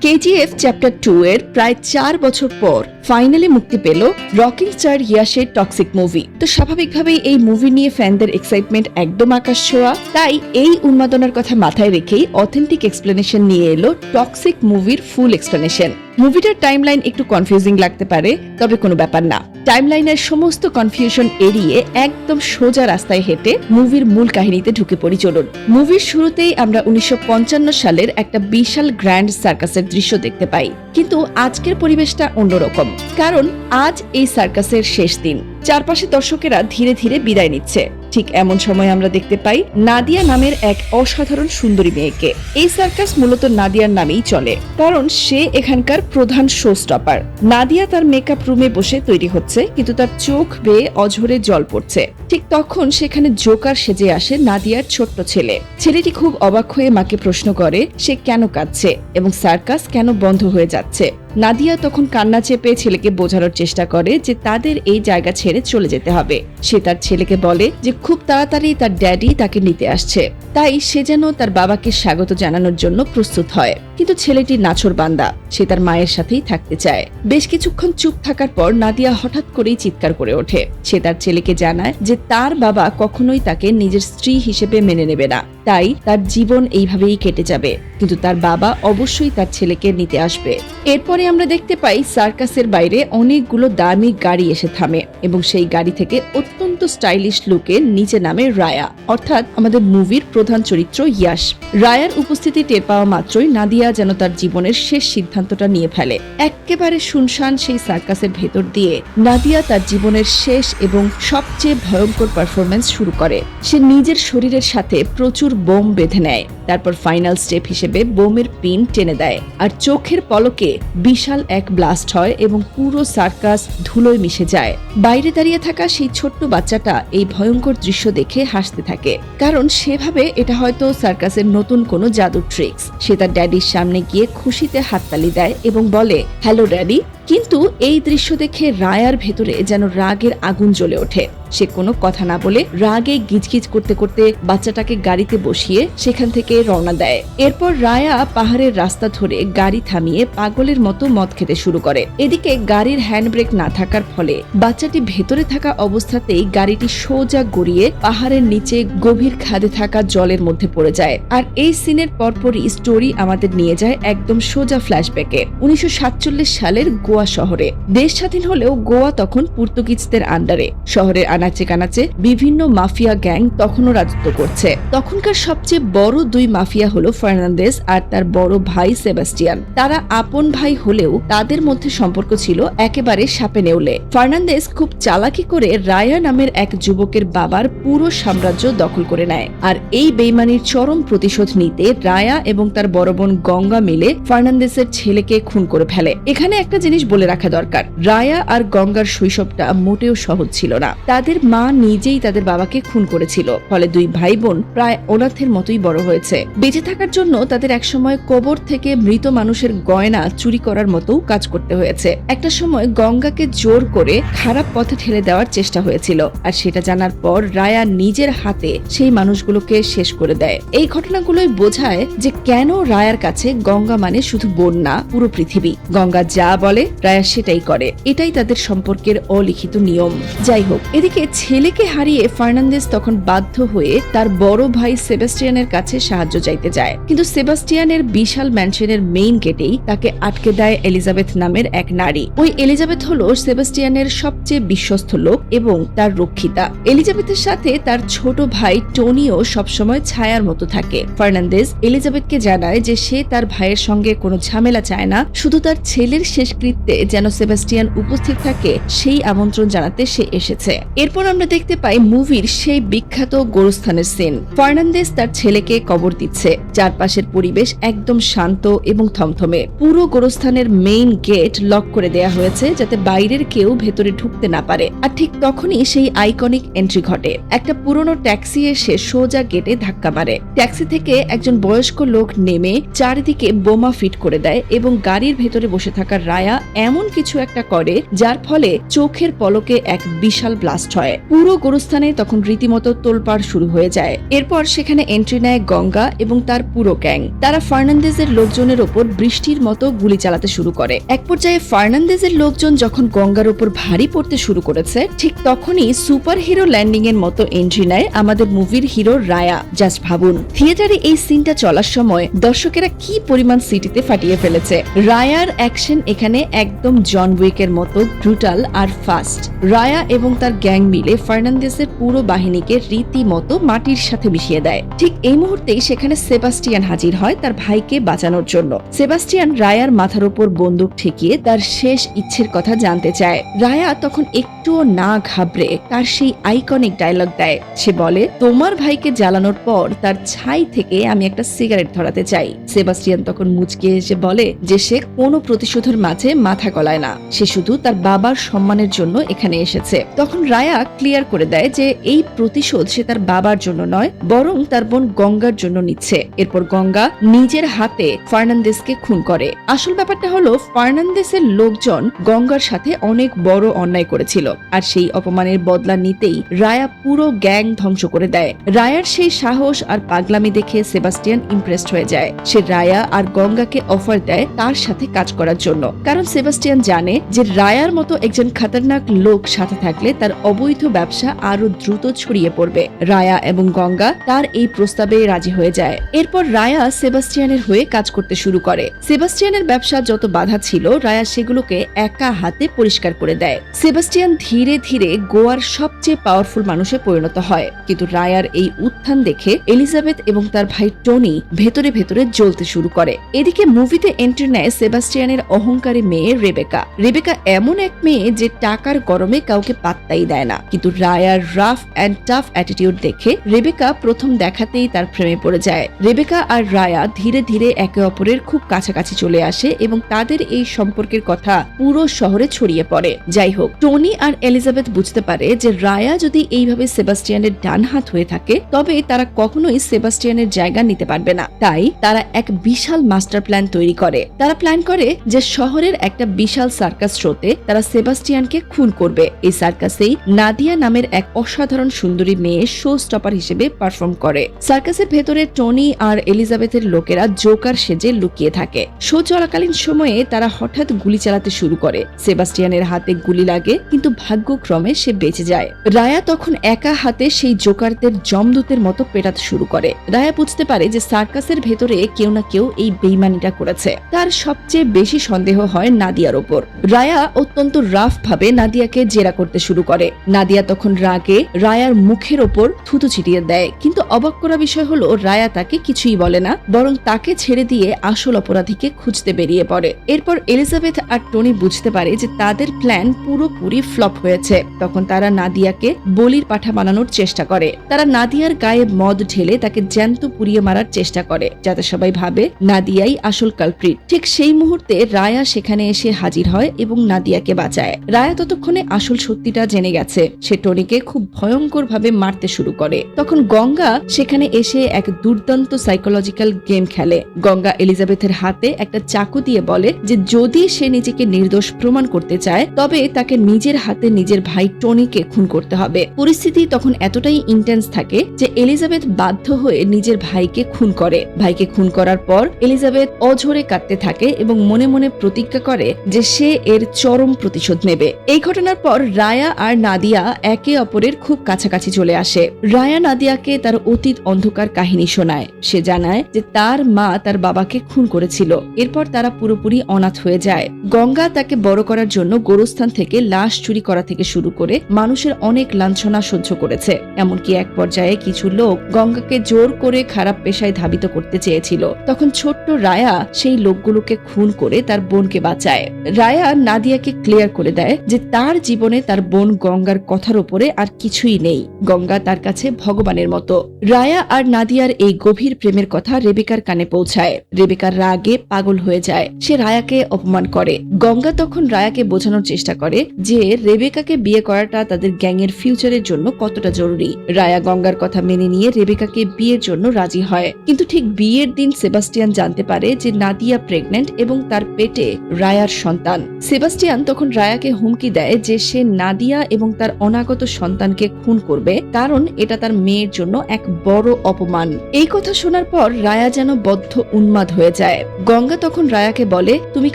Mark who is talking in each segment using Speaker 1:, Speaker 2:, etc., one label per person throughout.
Speaker 1: KGF chapter 2 এর প্রায় 4 বছর পর ফাইনালি মুক্তি পেল রকিং স্টার ইয়াশের টক্সিক মুভি। তো স্বাভাবিকভাবেই এই মুভি নিয়ে ফ্যানদের এক্সাইটমেন্ট একদম আকাশ ছোঁয়া। তাই এই উন্মাদনার কথা মাথায় রেখেই অথেন্টিক এক্সপ্লেনেশন নিয়ে এলো টক্সিক মুভির ফুল এক্সপ্লেনেশন। মুভিটার টাইমলাইন একটু কনফিউজিং লাগতে পারে, তবে কোনো ব্যাপার না। টাইমলাইনের সমস্ত কনফিউশন এড়িয়ে একদম সোজা রাস্তায় হেঁটে মুভির মূল কাহিনীতে ঢুকে পড়ি চলুন। মুভির শুরুতেই আমরা 1955 সালের একটা বিশাল গ্র্যান্ড সার্কাসের দৃশ্য দেখতে পাই, কিন্তু আজকের পরিবেশটা অন্যরকম, কারণ আজ এই সার্কাসের শেষ দিন। চারপাশে দর্শকেরা ধীরে ধীরে বিদায় নিচ্ছে। ঠিক এমন সময় আমরা দেখতে পাই নাদিয়া নামের এক অসাধারণ সুন্দরী মেয়েকে। এই সার্কাস মূলত নাদিয়ার নামেই চলে, কারণ সে এখানকার প্রধান শো স্টপার। নাদিয়া তার মেকআপ রুমে বসে তৈরি হচ্ছে, কিন্তু তার চোখ বেয়ে অঝরে জল পড়ছে। ঠিক তখন সেখানে জোকার সেজে আসে নাদিয়ার ছোট্ট ছেলে। ছেলেটি খুব অবাক হয়ে মাকে প্রশ্ন করে সে কেন কাঁদছে এবং সার্কাস কেন বন্ধ হয়ে যাচ্ছে। নাদিয়া তখন কান্না চেপে ছেলেকে বোঝানোর চেষ্টা করে যে তাদের এই জায়গা ছেড়ে চলে যেতে হবে। সে তার ছেলেকে বলে যে খুব তাড়াতাড়ি তার ড্যাডি তাকে নিতে আসছে, তাই সে যেন তার বাবাকে স্বাগত জানানোর জন্য প্রস্তুত হয়। কিন্তু ছেলেটি নাছোড়বান্দা, সে তার মায়ের সাথেই থাকতে চায়। বেশ কিছুক্ষণ চুপ থাকার পর নাদিয়া হঠাৎ করেই চিৎকার করে ওঠে। সে তার ছেলেকে জানায় যে তার বাবা কখনোই তাকে নিজের স্ত্রী হিসেবে মেনে নেবে না, তাই তার জীবন এইভাবেই কেটে যাবে, কিন্তু তার বাবা অবশ্যই তার ছেলেকে নিতে আসবে। এরপরে আমরা দেখতে পাই সার্কাসের বাইরে অনেকগুলো দামি গাড়ি এসে থামে এবং সেই গাড়ি থেকে অত্যন্ত স্টাইলিশ লুকে নিচে নামে রায়া, অর্থাৎ আমাদের মুভির প্রধান চরিত্র ইয়াশ। রায়ার উপস্থিতি টের পাওয়া মাত্রই নাদিয়া যেন তার জীবনের শেষ সিদ্ধান্তটা নিয়ে ফেলে। একেবারে শুনশান সেই সার্কাসের ভেতর দিয়ে নাদিয়া তার জীবনের শেষ এবং সবচেয়ে ভয়ঙ্কর পারফরমেন্স শুরু করে। সে নিজের শরীরের সাথে প্রচুর বোম বেঁধে নেয়, তারপর ফাইনাল স্টেপ হিসেবে বোমের পিন টেনে দেয়, আর চোখের পলকে বিশাল এক ব্লাস্ট হয় এবং পুরো সার্কাস ধুলোয় মিশে যায়। বাইরে দাঁড়িয়ে থাকা সেই ছোট্ট বাচ্চাটা এই ভয়ঙ্কর দৃশ্য দেখে হাসতে থাকে, কারণ সেভাবে এটা হয়তো সার্কাসের নতুন কোনো জাদুর ট্রিক্স। সে তার ড্যাডির সামনে গিয়ে খুশিতে হাততালি দেয় এবং বলে হ্যালো ড্যাডি। কিন্তু এই দৃশ্য দেখে রায়ার ভেতরে যেন রাগের আগুন জ্বলে ওঠে। সে কোনো কথা না বলে রাগে গিজগিজ করতে করতে বাচ্চাটাকে গাড়িতে বসিয়ে সেখান থেকে রওনা দেয়। এরপর রায়া পাহাড়ের রাস্তা ধরে গাড়ি থামিয়ে পাগলের মতো মদ খেতে শুরু করে। এদিকে গাড়ির হ্যান্ডব্রেক না থাকার ফলে বাচ্চাটি ভেতরে থাকা অবস্থাতেই গাড়িটি সোজা গড়িয়ে পাহাড়ের নিচে গভীর খাদে থাকা জলের মধ্যে পড়ে যায়। আর এই সিনের পরপরই স্টোরি আমাদের নিয়ে যায় একদম সোজা ফ্ল্যাশব্যাকে 1947 সালের গোয়া শহরে। দেশ স্বাধীন হলেও গোয়া তখন পর্তুগিজদের আন্ডারে। শহরের আনাচে কানাচে বিভিন্ন মাফিয়া গ্যাং তখনও রাজত্ব করছে। তখনকার সবচেয়ে বড় দুই মাফিয়া হলো ফার্নান্দেজ আর তার বড় ভাই সেবাস্টিয়ান। তারা আপন ভাই হলেও তাদের মধ্যে সম্পর্ক ছিল একেবারে সাপে নেউলে। ফার্নান্দেজ খুব চালাকি করে রায়া নামের এক যুবকের বাবার পুরো সাম্রাজ্য দখল করে নেয়, আর এই বেইমানির চরম প্রতিশোধ নিতে রায়া এবং তার বড় বোন গঙ্গা মিলে ফার্নান্দেজের ছেলেকে খুন করে ফেলে। এখানে একটা জিনিস বলে রাখা দরকার, রায়া আর গঙ্গার শৈশবটা মোটেও সহজ ছিল না। তাদের মা নিজেই তাদের বাবাকে খুন করেছিল, ফলে দুই ভাই বোন প্রায় অনাথের মতোই বড় হয়েছে। বেঁচে থাকার জন্য তাদের একসময় কবর থেকে মৃত মানুষের গয়না চুরি করার মতো কাজ করতে হয়েছে। একটা সময় গঙ্গাকে জোর করে খারাপ পথে ঠেলে দেওয়ার চেষ্টা হয়েছিল, আর সেটা জানার পর রায়া নিজের হাতে সেই মানুষগুলোকে শেষ করে দেয়। এই ঘটনাগুলোই বোঝায় যে কেন রায়ার কাছে গঙ্গা মানে শুধু বোন না, পুরো পৃথিবী। গঙ্গা যা বলে রায়া সেটাই করে, এটাই তাদের সম্পর্কের অলিখিত নিয়ম। যাই হোক, এদিকে ছেলেকে হারিয়ে ফার্নান্দেজ তখন বাধ্য হয়ে তার বড় ভাই সেবাস্টিয়ানের কাছে সাহায্য চাইতে যায়, কিন্তু সেবাস্টিয়ানের বিশাল ম্যানশনের মেইন গেটেই তাকে আটকে দেয় এলিজাবেথ নামের এক নারী। ওই এলিজাবেথ হলো সেবাস্টিয়ানের সবচেয়ে বিশ্বস্ত লোক এবং তার রক্ষিতা। এলিজাবেথের সাথে তার ছোট ভাই টনিও সবসময় ছায়ার মতো থাকে। ফার্নান্দেজ এলিজাবেথকে জানায় যে সে তার ভাইয়ের সঙ্গে কোনো ঝামেলা চায় না, শুধু তার ছেলের শেষকৃত্যে যেন সেবাস্টিয়ান উপস্থিত থাকে সেই আমন্ত্রণ জানাতে সে এসেছে। এরপর আমরা দেখতে পাই মুভির সেই বিখ্যাত গোরস্থানের সিন। ফার্নান্দেজ তার ছেলেকে কবর দিচ্ছে। চারপাশের পরিবেশ একদম শান্ত এবং থমথমে। পুরো গোরস্থানের মেইন গেট লক করে দেয়া হয়েছে যাতে বাইরের কেউ ভেতরে ঢুকতে না পারে। আর ঠিক তখনই সেই আইকনিক এন্ট্রি ঘটে। একটা পুরনো ট্যাক্সি এসে সোজা গেটে ধাক্কা মারে। ট্যাক্সি থেকে একজন বয়স্ক লোক নেমে চারিদিকে বোমা ফিট করে দেয় এবং গাড়ির ভেতরে বসে থাকা রায়া এমন কিছু একটা করে যার ফলে চোখের পলকে এক বিশাল ব্লাস্ট হয়। পুরো গোরস্থানে তখন রীতিমতো তোলপাড় শুরু হয়ে যায়। এরপর সেখানে এন্ট্রি নেয় গঙ্গা এবং তার পুরো গ্যাং। তারা ফার্নান্দেজের লোকজনের ওপর বৃষ্টির মতো গুলি চালাতে শুরু করে। এক পর্যায়ে ফার্নান্দেজের লোকজন যখন গঙ্গার উপর ভারী পড়তে শুরু করেছে, ঠিক তখনই সুপার হিরো ল্যান্ডিং এর মতো এন্ট্রি নেয় আমাদের মুভির হিরো রায়া। জাস্ট ভাবুন, থিয়েটারে এই সিনটা চলার সময় দর্শকেরা কি পরিমাণ সিটিতে ফাটিয়ে ফেলেছে। রায়ার অ্যাকশন এখানে একদম জন উইকের মতো ব্রুটাল আর ফাস্ট। রায়া এবং তার গ্যাং মিলে ফার্নান্দেজের পুরো বাহিনীকে রীতিমতো মাটির সাথে মিশিয়ে দেয়। ঠিক এই মুহূর্তেই সেখানে সেবাস্টিয়ান হাজির হয় তার ভাইকে বাঁচানোর জন্য। সেবাস্টিয়ান রায়ার মাথার উপর বন্দুক ঠেকিয়ে তার শেষ ইচ্ছের কথা জানতে চায়। রায়া তখন একটুও না ঘাবড়ে তার সেই আইকনিক ডায়লগ দেয়। সে বলে, তোমার ভাইকে জ্বালানোর পর তার ছাই থেকে আমি একটা সিগারেট ধরাতে চাই। সেবাস্টিয়ান তখন মুচকে এসে বলে যে সে কোনো প্রতিশোধের মাঝে মাথা গলায় না, সে শুধু তার বাবার সম্মানের জন্য এখানে এসেছে। তখন রায়া ক্লিয়ার করে দেয় যে এই প্রতিশোধ সে তার বাবার জন্য নয়, বরং তার বোন গঙ্গার জন্য নিচ্ছে। এরপর গঙ্গা নিজের হাতে ফার্নান্দেজকে খুন করে। আসল ব্যাপারটা হলো, ফার্নান্দেজের লোকজন গঙ্গার সাথে অনেক বড় অন্যায় করেছিল, আর সেই অপমানের বদলা নিতেই রায়া পুরো গ্যাং ধ্বংস করে দেয়। রায়ার সেই সাহস আর পাগলামি দেখে সেবাস্টিয়ান ইমপ্রেসড হয়ে যায়। সে রায়া আর গঙ্গাকে অফার দেয় তার সাথে কাজ করার জন্য, কারণ সেবাস্টিয়ান জানে যে রায়ার মতো একজন খতরনাক লোক সাথে থাকলে তার অবৈধ ব্যবসা আরো দ্রুত ছড়িয়ে পড়বে। রায়া এবং গঙ্গা তার এই প্রস্তাবে রাজি হয়ে যায়। এরপর রায়া সেবাস্টিয়ানের হয়ে কাজ করতে শুরু করে। সেবাস্টিয়ানের ব্যবসা যত বাধা ছিল, রায়া সেগুলোকে একা হাতে পরিষ্কার করে দেয়। সেবাস্টিয়ান ধীরে ধীরে গোয়ার সবচেয়ে পাওয়ারফুল মানুষে পরিণত হয়। কিন্তু রায়ার এই উত্থান দেখে এলিজাবেথ এবং তার ভাই টনি ভেতরে ভেতরে জ্বলতে শুরু করে। এদিকে মুভিতে এন্ট্রি নেয় সেবাস্টিয়ানের অহংকারী মেয়ে রেবেকা। রেবেকা এমন এক মেয়ে যে টাকার গরমে কাউকে পাত্তাই দেয় না, কিন্তু রায়ার রাফ অ্যান্ড টাফ অ্যাটিটিউড দেখে রেবেকা প্রথম দেখাতেই তার প্রেমে পড়ে যায়। রেবেকা আর রায়া ধীরে ধীরে একে অপরের খুব কাছাকাছি চলে আসে এবং তাদের এই সম্পর্কের কথা পুরো শহরে ছড়িয়ে পড়ে। যাই হোক, টনি আর এলিজাবেথ বুঝতে পারে যে রায়া যদি এইভাবে সেবাস্টিয়ানের ডান হাত হয়ে থাকে, তবে তারা কখনোই সেবাস্টিয়ানের জায়গা নিতে পারবে না। তাই তারা এক বিশাল মাস্টার প্ল্যান তৈরি করে। তারা প্ল্যান করে যে শহরের একটা বিশাল সার্কাস শোতে তারা সেবাস্টিয়ানকে খুন করবে। এই সার্কাসেই নাদিয়া নামের এক অসাধারণ সুন্দরী মেয়ে শো স্টপার হিসেবে পারফর্ম করে। সার্কাসের ভেতরে টনি আর এলিজাবেথের লোকেরা জোকার সেজে লুকিয়ে থাকে। শো চলাকালীন সময়ে তারা হঠাৎ গুলি চালাতে শুরু করে। সেবাস্টিয়ানের হাতে গুলি লাগে, কিন্তু ভাগ্যক্রমে সে বেঁচে যায়। রায়া তখন একা হাতে সেই জোকারদের জমদূতের মতো পেটাতে শুরু করে। রায়া বুঝতে পারে যে সার্কাসের ভেতরে কেউ না কেউ এই বেইমানিটা করেছে। তার সবচেয়ে বেশি সন্দেহ হয় নাদিয়ার ওপর। রায়া অত্যন্ত রাফ ভাবে নাদিয়াকে জেরা করতে শুরু করে। নাদিয়া তখন রাগে রায়ার মুখের ওপর থুতু ছিটিয়ে দেয়, কিন্তু অবাক করা বিষয় হলো রায়া তাকে কিছুই বলে না, বরং তাকে ছেড়ে দিয়ে আসল অপরাধীকে খুঁজতে বেরিয়ে পড়ে। এরপর এলিজাবেথ আর টনি বুঝতে পারে যে তাদের প্ল্যান পুরোপুরি ফ্লপ হয়েছে। তখন তারা নাদিয়াকে বলির পাঠা বানানোর চেষ্টা করে। তারা নাদিয়ার গায়ে মদ ঢেলে তাকে জ্যান্ত পুড়িয়ে মারার চেষ্টা করে, যাতে সবাই ভাবে নাদিয়াই আসল কালপ্রিট। ঠিক সেই মুহূর্তে রায়া সেখানে এসে হাজির হয় এবং নাদিয়াকে বাঁচায়। রায়া ততক্ষণে আসল সত্যিটা জেনে গেছে। সে টনিকে খুব ভয়ঙ্কর ভাবে মারতে শুরু করে। তখন গঙ্গা সেখানে এসে এক দুর্দান্ত সাইকোলজিক্যাল গেম খেলে। গঙ্গা এলিজাবেথের হাতে একটা চাকু দিয়ে বলে যে যদি সে নিজেকে নির্দোষ প্রমাণ করতে চায়, তবে তাকে নিজের হাতে নিজের ভাই টনিকে খুন করতে হবে। পরিস্থিতি তখন এতটাই ইন্টেন্স থাকে যে এলিজাবেথ বাধ্য হয়ে নিজের ভাইকে খুন করে। ভাইকে খুন করার পর এলিজাবেথ অঝরে কাঁদতে থাকে এবং মনে মনে প্রতিজ্ঞা করে যে সে এর চরম প্রতিশোধ নেবে। এই ঘটনার পর রায়া আর নাদিয়া একে অপরের খুব কাছাকাছি চলে আসে। রায়া নাদিয়াকে তার অতীত অন্ধকার কাহিনী শোনায়। সে জানায় যে তার মা তার বাবাকে খুন করেছিল। এরপর তারা পুরোপুরি অনাথ হয়ে যায়। গঙ্গা তাকে বড় করার জন্য গোরস্থান থেকে লাশ চুরি করা থেকে শুরু করে মানুষের অনেক লাঞ্ছনা সহ্য করেছে। এমনকি এক পর্যায়ে কিছু লোক গঙ্গাকে জোর করে খারাপ পেশায় ধাবিত করতে চেয়েছিল। তখন ছোট্ট রায়া সেই লোকগুলোকে খুন করে তার বোনকে বাঁচায়। রায়া নাদিয়াকে ক্লিয়ার করে দেয় যে তার জীবনে তার বোন গঙ্গার কথার উপরে আর কিছুই নেই। গঙ্গা তার কাছে ভগবানের মতো। রায়া আর নাদিয়ার এই গভীর প্রেমের কথা রেবেকার কানে পৌঁছায়। রেবেকার রাগে পাগল হয়ে যায়। সে রায়াকে অপমান করে। গঙ্গা তখন রায়াকে বোঝানোর চেষ্টা করে যে রেবেকাকে বিয়ে করাটা তাদের গ্যাংয়ের ফিউচারের জন্য কতটা জরুরি। রায়া গঙ্গার কথা মেনে নিয়ে রেবেকাকে বিয়ের জন্য রাজি হয়। কিন্তু ঠিক বিয়ের দিন সেবাস্টিয়ান জানতে পারে যে নাদিয়া প্রেগন্যান্ট এবং তার পেটে রায়া রায়ার সন্তান। সেবাস্টিয়ান তখন রায়াকে হুমকি দেয় যে সে নাদিয়া এবং তার অনাগত সন্তানকে খুন করবে, কারণ এটা তার মেয়ের জন্য এক বড় অপমান। এই কথা শোনার পর রায়া যেন বদ্ধ উন্মাদ হয়ে যায়। গঙ্গা তখন রায়াকে বলে, তুমি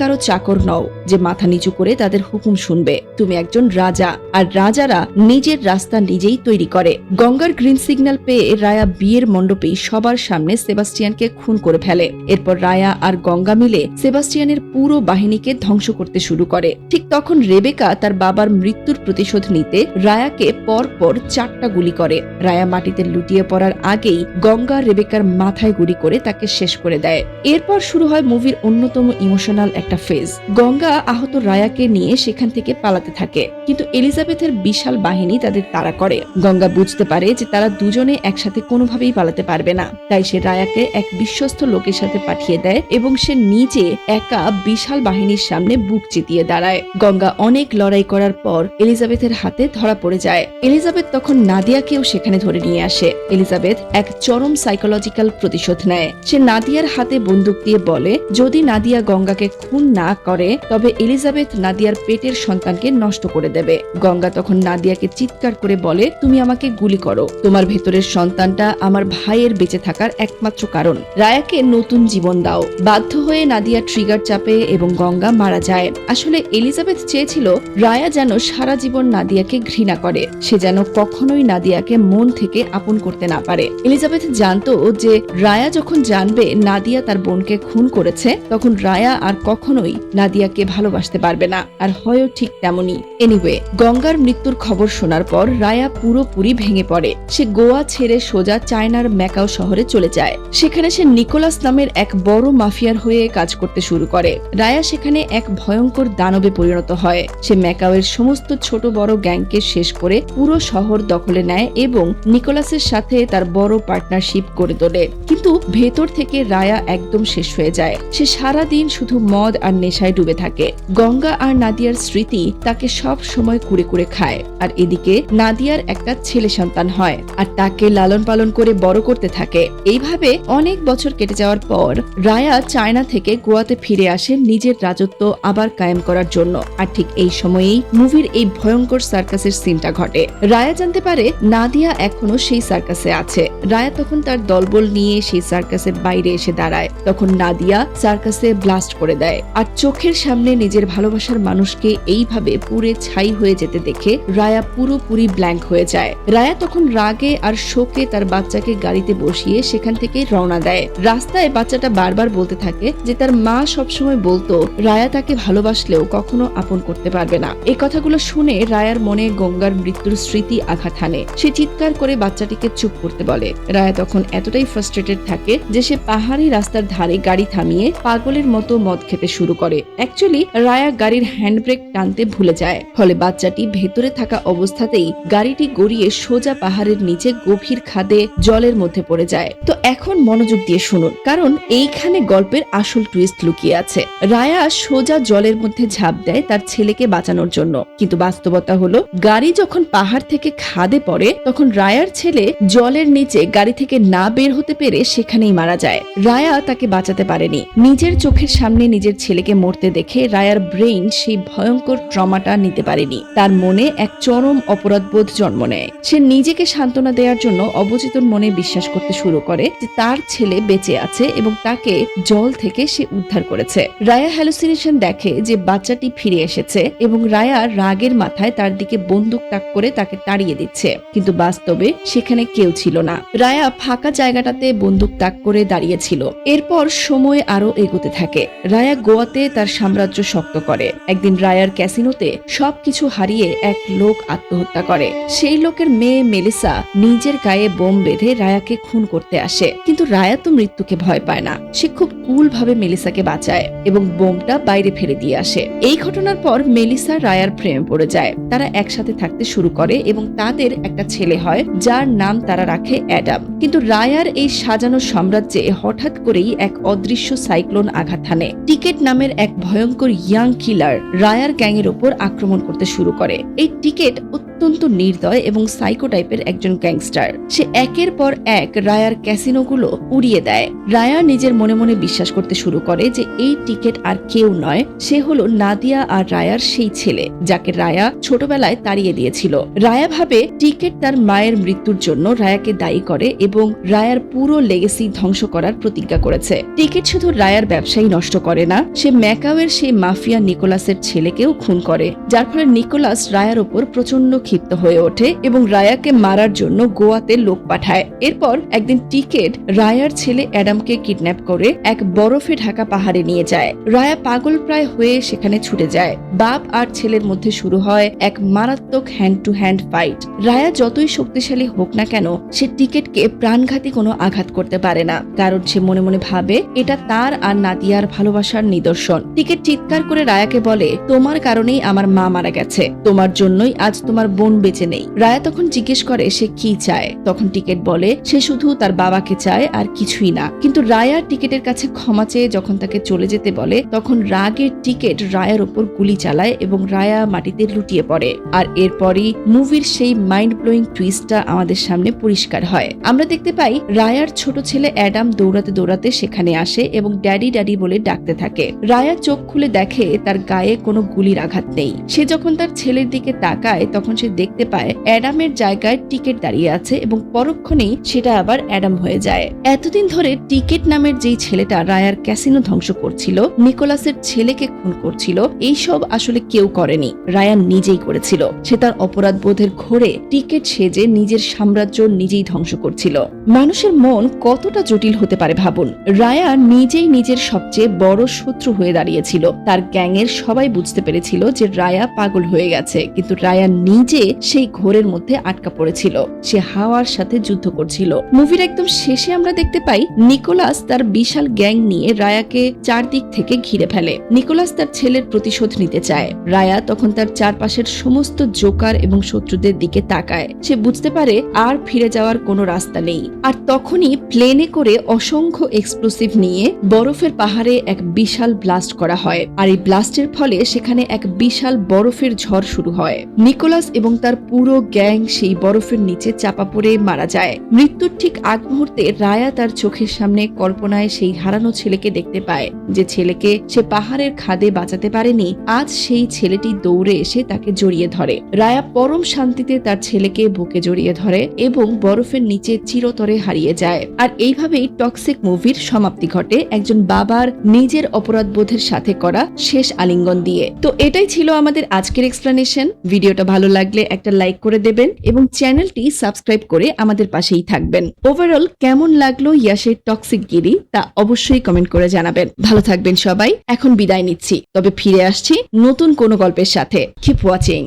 Speaker 1: কারো চাকর নও যে মাথা নিচু করে তাদের হুকুম শুনবে, তুমি একজন রাজা, আর রাজারা নিজের রাস্তা নিজেই তৈরি করে। গঙ্গার গ্রিন সিগন্যাল পেয়ে রায়া বিয়ের মণ্ডপেই সবার সামনে সেবাস্টিয়ানকে খুন করে ফেলে। এরপর রায়া আর গঙ্গা মিলে সেবাস্টিয়ানের পুরো বাহিনীকে ধ্বংস করতে শুরু করে। ঠিক তখন রেবেকা তার বাবার মৃত্যুর প্রতিশোধ নিতে রায়াকে পরপর 4টা গুলি করে। রায়া মাটিতে লুটিয়ে পড়ার আগেই গঙ্গা রেবেকার মাথায় গুলি করে তাকে শেষ করে দেয়। এরপর শুরু হয় মুভির অন্যতম ইমোশনাল একটা ফেজ। গঙ্গা আহত রায়াকে নিয়ে সেখান থেকে পালাতে থাকে, কিন্তু এলিজাবেথের বিশাল বাহিনী তাদের তাড়া করে। গঙ্গা বুঝতে পারে যে তারা দুজনে একসাথে কোনোভাবেই পালাতে পারবে না, তাই সে রায়াকে এক বিশ্বস্ত লোকের সাথে পাঠিয়ে দেয় এবং সে নিজে একা বিশাল বাহিনীর সামনে বুক চিতিয়ে দাঁড়ায়। গঙ্গা অনেক লড়াই করার পর এলিজাবেথের হাতে ধরা পড়ে যায়। এলিজাবেথ তখন নাদিয়াকেও সেখানে ধরে নিয়ে আসে। এলিজাবেথ এক চরম সাইকোলজিক্যাল প্রতিশোধ নেয়। সে নাদিয়ার হাতে বন্দুক দিয়ে বলে, যদি নাদিয়া গঙ্গাকে খুন না করে তবে এলিজাবেথ নাদিয়ার পেটের সন্তানকে নষ্ট করে দেবে। গঙ্গা তখন নাদিয়াকে চিৎকার করে বলে, তুমি আমাকে গুলি করো, তোমার ভেতরের সন্তানটা আমার ভাইয়ের বেঁচে থাকার একমাত্র কারণ। রায়াকে নতুন জীবন দাও। বাধ্য হয়ে নাদিয়া ট্রিগার চাপে এবং গঙ্গা মারা যায়। আসলে এলিজাবেথ চেয়েছিল রায়া যেন সারা জীবন নাদিয়াকে ঘৃণা করে, সে যেন কখনোই নাদিয়াকে মন থেকে আপন করতে না পারে। এলিজাবেথ জানতো যে রায়া যখন জানবে নাদিয়া তার বোনকে খুন করেছে, তখন রায়া আর কখনোই নাদিয়াকে ভালোবাসতে পারবে না। আর হয়ও ঠিক তেমনই। এনিওয়ে, গঙ্গার মৃত্যুর খবর শোনার পর রায়া পুরোপুরি ভেঙে পড়ে। সে গোয়া ছেড়ে সোজা চায়নার ম্যাকাও শহরে চলে যায়। সেখানে সে নিকোলাস নামের এক বড় মাফিয়ার হয়ে কাজ করতে শুরু করে। রায়া সেখানে এক ভয়ঙ্কর দানবে পরিণত হয়। সে ম্যাকাওয়ের সমস্ত ছোট বড় গ্যাংকে শেষ করে পুরো শহর দখলে নেয় এবং নিকোলাসের সাথে তার বড় পার্টনারশিপ করে তোলে। কিন্তু ভেতর থেকে রায়া একদম শেষ হয়ে যায়। সে সারা দিন শুধু মদ আর নেশায় ডুবে থাকে। গঙ্গা আর নাদিয়ার স্মৃতি তাকে সব সময় কুড়ে কুড়ে খায়। আর এদিকে নাদিয়ার একটা ছেলে সন্তান হয় আর তাকে লালন পালন করে বড় করতে থাকে। এইভাবে অনেক বছর কেটে যাওয়ার পর রায়া চায়না থেকে গোয়াতে ফিরে আসে নিজের রাজত্ব আবার কায়েম করার জন্য। আর ঠিক এই সময়েই মুভির এই ভয়ঙ্কর সার্কাসের সিনটা ঘটে। রায়া জানতে পারে নাদিয়া এখনো সেই সার্কাসে আছে। রায়া তখন তার দলবল নিয়ে সেই সার্কাসের বাইরে এসে দাঁড়ায়। তখন নাদিয়া সার্কাসে ব্লাস্ট করে দেয় আর চোখের সামনে নিজের ভালোবাসার মানুষকে এইভাবে পুড়ে ছাই হয়ে যেতে দেখে রায়া পুরোপুরি ব্ল্যাঙ্ক হয়ে যায়। রায়া তখন রাগে আর শোকে তার বাচ্চাকে গাড়িতে বসিয়ে সেখান থেকে রওনা দেয়। রাস্তায় বাচ্চাটা বারবার বলতে থাকে যে তার মা সবসময় বলতো রায়া তাকে ভালোবাসলেও কখনো আপন করতে পারবে না। এই কথাগুলো শুনে রায়ার মনে গঙ্গার মৃত্যুর স্মৃতি আঘাত হানে। সে চিৎকার করে বাচ্চাটিকে চুপ করতে বলে। রায়া তখন এতটাই ফ্রাস্ট্রেটেড থাকে যে সে পাহাড়ি রাস্তার ধারে গাড়ি থামিয়ে পাগলের মতো মদ খেতে শুরু করে। অ্যাকচুয়ালি রায়া গাড়ির হ্যান্ডব্রেক টানতে ভুলে যায়, ফলে বাচ্চাটি ভেতরে থাকা অবস্থাতেই গাড়িটি গড়িয়ে সোজা পাহাড়ের নিচে গভীর খাদে জলের মধ্যে পড়ে যায়। তো এখন মনোযোগ দিয়ে শুনুন, কারণ এইখানে গল্পের আসল টুইস্ট লুকিয়ে আছে। রায়া সোজা জলের মধ্যে ঝাঁপ দেয় তার ছেলেকে বাঁচানোর জন্য, কিন্তু বাস্তবতা হলো গাড়ি যখন পাহাড় থেকে খাদে পড়ে তখন রায়ার ছেলে জলের নিচে গাড়ি থেকে না বের হতে পেরে সেখানেই মারা যায়। রায়া তাকে বাঁচাতে পারেনি। নিজের চোখের সামনে নিজের ছেলেকে মরতে দেখে রায়ার ব্রেইন সেই ভয়ঙ্কর ট্রমাটা নিতে পারেনি। তার মনে এক চরম অপরাধবোধ জন্ম নেয়। সে নিজেকে সান্ত্বনা দেওয়ার জন্য অবচেতন মনে বিশ্বাস করতে শুরু করে যে তার ছেলে বেঁচে আছে এবং তাকে জল থেকে সে উদ্ধার করেছে। রায়া হ্যালুসিনেশন দেখে যে বাচ্চাটি ফিরে এসেছে এবং রায়া রাগের মাথায় তার দিকে বন্দুক তাক করে তাকে তাড়িয়ে দিচ্ছে, কিন্তু বাস্তবে সেখানে কেউ ছিল না। রায়া ফাঁকা জায়গাটাতে বন্দুক তাক করে দাঁড়িয়েছিল। এরপর সময় আরো এগোতে থাকে। রায়া গোয়াতে তার সাম্রাজ্য শক্ত করে। একদিন রায়ার ক্যাসিনোতে সবকিছু হারিয়ে এক লোক আত্মহত্যা করে। সেই লোকের মেয়ে মেলিসা নিজের গায়ে বোম বেঁধে রায়াকে খুন করতে আসে, কিন্তু রায়া তো মৃত্যুকে ভয় পায় না। সে খুব কুল ভাবে মেলিসাকে বাঁচায় এবং বোমটা বাইরে ফেলে দিয়ে আসে। এই ঘটনার পর মেলিসা রায়ার প্রেমে পড়ে যায়। তারা একসাথে থাকতে শুরু করে এবং তাদের একটা ছেলে হয় যার নাম তারা রাখে অ্যাডাম। কিন্তু রায়ার এই সাজানো সাম্রাজ্যে হঠাৎ করেই এক অদৃশ্য সাইক্লোন আঘাত হানে। টিকেট নামের এক ভয়ঙ্কর ইয়াং কিলার রায়ার গ্যাংয়ের উপর আক্রমণ করতে শুরু করে। এই টিকেট অত্যন্ত নির্দয় এবং সাইকো টাইপের একজন গ্যাংস্টার। সে একের পর এক রায়ার ক্যাসিনোগুলো উড়িয়ে দেয়। রায়া নিজের মনে মনে বিশ্বাস করতে শুরু করে যে এই টিকেট আর কেউ কেউ নয়, সে হলো নাদিয়া আর রায়ার সেই ছেলে যাকে রায়া ছোটবেলায় তাড়িয়ে দিয়েছিল। রায়া ভাবে টিকেট তার মায়ের মৃত্যুর জন্য রায়াকে দায়ী করে এবং রায়ার পুরো লেগেসি ধ্বংস করার প্রতিজ্ঞা করেছে। টিকেট শুধু রায়ার ব্যবসায়ী নষ্ট করে না, সে ম্যাকাওয়ের সেই মাফিয়া নিকোলাসের ছেলেকেও খুন করে, যার ফলে নিকোলাস রায়ার উপর প্রচন্ড ক্ষিপ্ত হয়ে ওঠে এবং রায়াকে মারার জন্য গোয়াতে লোক পাঠায়। এরপর একদিন টিকেট রায়ার ছেলে অ্যাডামকে কিডন্যাপ করে এক বরফে ঢাকা পাহাড়ে নিয়ে যায়। রায়া পাগল প্রায় হয়ে সেখানে ছুটে যায়। বাপ আর ছেলের মধ্যে শুরু হয় এক মারাত্মক hand to hand fight. Raya যতই শক্তিশালী হোক না কেন, সে টিকেটকে প্রাণঘাতী কোনো আঘাত করতে পারে না, কারণ সে মনে মনে ভাবে এটা তার আর নাদিয়ার ভালোবাসার নিদর্শন। টিকেট চিৎকার করে রায়াকে বলে, তোমার কারণেই আমার মা মারা গেছে, তোমার জন্যই আজ তোমার বোন বেঁচে নেই। রায়া তখন জিজ্ঞেস করে সে কি চায়। তখন টিকেট বলে সে শুধু তার বাবাকে চায় আর কিছুই না। কিন্তু রায়া টিকেটের কাছে ক্ষমা চেয়ে যখন তাকে চলে যেতে বলে, তখন রাগের টিকেট রায়ার উপর গুলি চালায় এবং রায়া মাটিতে লুটিয়ে পড়ে। আর এরপরই মুভির সেই মাইন্ড ব্লোয়িং টুইস্টটা আমাদের সামনে পরিষ্কার হয়। আমরা দেখতে পাই রায়ার ছোট ছেলে অ্যাডাম দৌড়াতে দৌড়াতে সেখানে আসে এবং ড্যাডি ড্যাডি বলে ডাকতে থাকে। রায়া চোখ খুলে দেখে তার গায়ে কোনো গুলির আঘাত নেই। সে যখন তার ছেলের দিকে তাকায় তখন সে দেখতে পায় অ্যাডামের জায়গায় টিকেট দাঁড়িয়ে আছে এবং পরক্ষণেই সেটা আবার অ্যাডাম হয়ে যায়। এতদিন ধরে টিকেট নামের যেই ছেলেটা রায়ার ক্যাসিনো ধ্বংস করছিল, নিকোলাসের ছেলেকে খুন করছিল, এইসব আসলে কেউ করেনি, রায়া নিজেই করেছিল। সে তার অপরাধ বোধের ঘোরে টিকেট সেজে নিজের সাম্রাজ্য নিজেই ধ্বংস করছিল। মানুষের মন কতটা জটিল হতে পারে ভাবুন। রায়া নিজেই নিজের সবচেয়ে বড় শত্রু হয়ে দাঁড়িয়েছিল। তার গ্যাংয়ের সবাই বুঝতে পেরেছিল যে রায়া পাগল হয়ে গেছে, কিন্তু রায়া নিজে সেই ঘোরের মধ্যে আটকা পড়েছিল। সে হাওয়ার সাথে যুদ্ধ করছিল। মুভির একদম শেষে আমরা দেখতে পাই নিকোলাস তার বিশাল গ্যাং নিয়ে রায়াকে চারদিক থেকে ঘিরে ফেলে। নিকোলাস তার ছেলের প্রতিশোধ নিতে চায়। রায়া তখন তার চারপাশের সমস্ত জোকার এবং শত্রুদের দিকে তাকায়। সে বুঝতে পারে আর ফিরে যাওয়ার কোনো রাস্তা নেই। আর তখনই প্লেনে করে অসংখ্য এক্সপ্লোসিভ নিয়ে বরফের পাহাড়ে এক বিশাল ব্লাস্ট করা হয়। আর এই ব্লাস্টের ফলে সেখানে এক বিশাল বরফের ঝড় শুরু হয়। নিকোলাস এবং তার পুরো গ্যাং সেই বরফের নিচে চাপা পড়ে মারা যায়। মৃত্যুর ঠিক আগ মুহূর্তে রায়া তার চোখের সামনে কল্পনায় সেই হারানো ছেলেকে দেখতে পায়, যে ছেলেকে সে পাহাড়ের খাদে বাঁচাতে পারেনি। আজ সেই ছেলেটি দৌড়ে এসে তাকে জড়িয়ে ধরে। রায়া পরম শান্তিতে তার ছেলেকে বুকে জড়িয়ে ধরে এবং বরফের নিচে চিরতরে হারিয়ে যায়। আর এইভাবেই টক্সিক মুভির সমাপ্তি ঘটে একজন বাবার নিজের অপরাধবোধের সাথে করা শেষ আলিঙ্গন দিয়ে। তো এটাই ছিল আমাদের আজকের এক্সপ্লেনেশন। ভিডিওটা ভালো লাগলে একটা লাইক করে দেবেন এবং চ্যানেলটি সাবস্ক্রাইব করে আমাদের পাশেই থাকবেন। ওভারঅল কেমন লাগলো ইয়াশের টক্সিক গিরি তা অবশ্যই কমেন্ট করে জানাবেন। ভালো থাকবেন সবাই। এখন বিদায় নিচ্ছি, তবে ফিরে আসছি নতুন কোনো গল্পের সাথে। Keep watching.